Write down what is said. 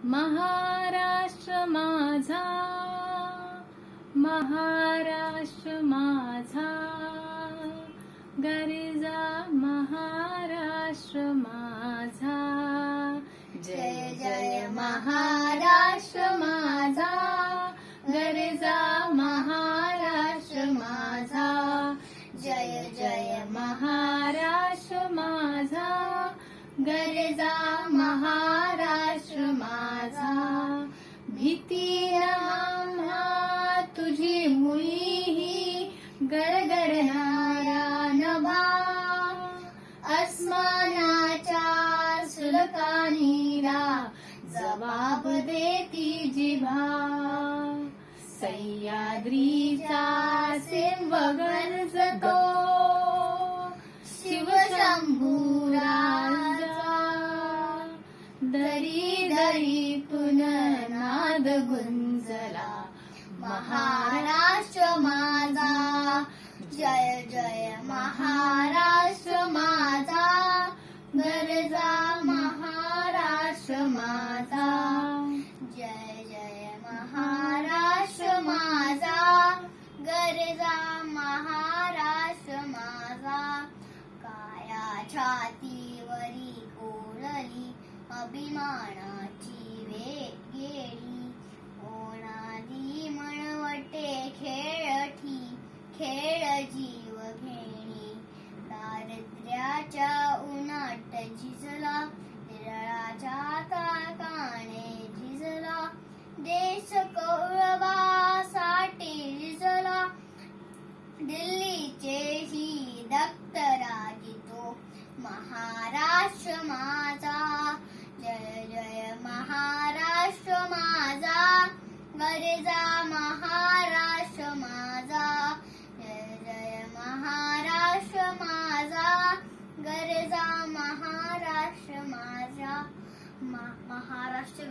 महाराष्ट्र माझा, महाराष्ट्र माझा, गर्जा महाराष्ट्र माझा. जय जय महाराष्ट्र माझा, गर्जा महाराष्ट्र माझा. जय जय महाराष्ट्र माझा, गर्जा महाराष्ट्र माझा. भीती आम्हा तुझी मुळीही गडगडणारा नभा, अस्मानाच्या सुलतानीला जबाब देती जिभा. सह्याद्रीचा सेम गरजतो शिवशंभू राजा, दरी दरीतून नाद गुंजला महाराष्ट्र माझा. जय जय महाराष्ट्र माझा, गर्जा महाराष्ट्र माझा. जय जय महाराष्ट्र माझा, गर्जा महाराष्ट्र माझा. काया छातीवरी कोरली अभिमानाची वेगेळी, ओणाली म्हणवटे खेळठी खेळ जीव घेणी. दारिद्र्याच्या उन्हाट झिजला, निराळाच्या ताकाने झिजला, देश कौरवासाठी झिजला. दिल्लीचे ही दप्तराजी तो महाराष्ट्र माझा. जय जय महाराष्ट्र माझा, गर्जा महाराष्ट्र माझा. जय जय महाराष्ट्र माझा, गर्जा महाराष्ट्र माझा. महाराष्ट्र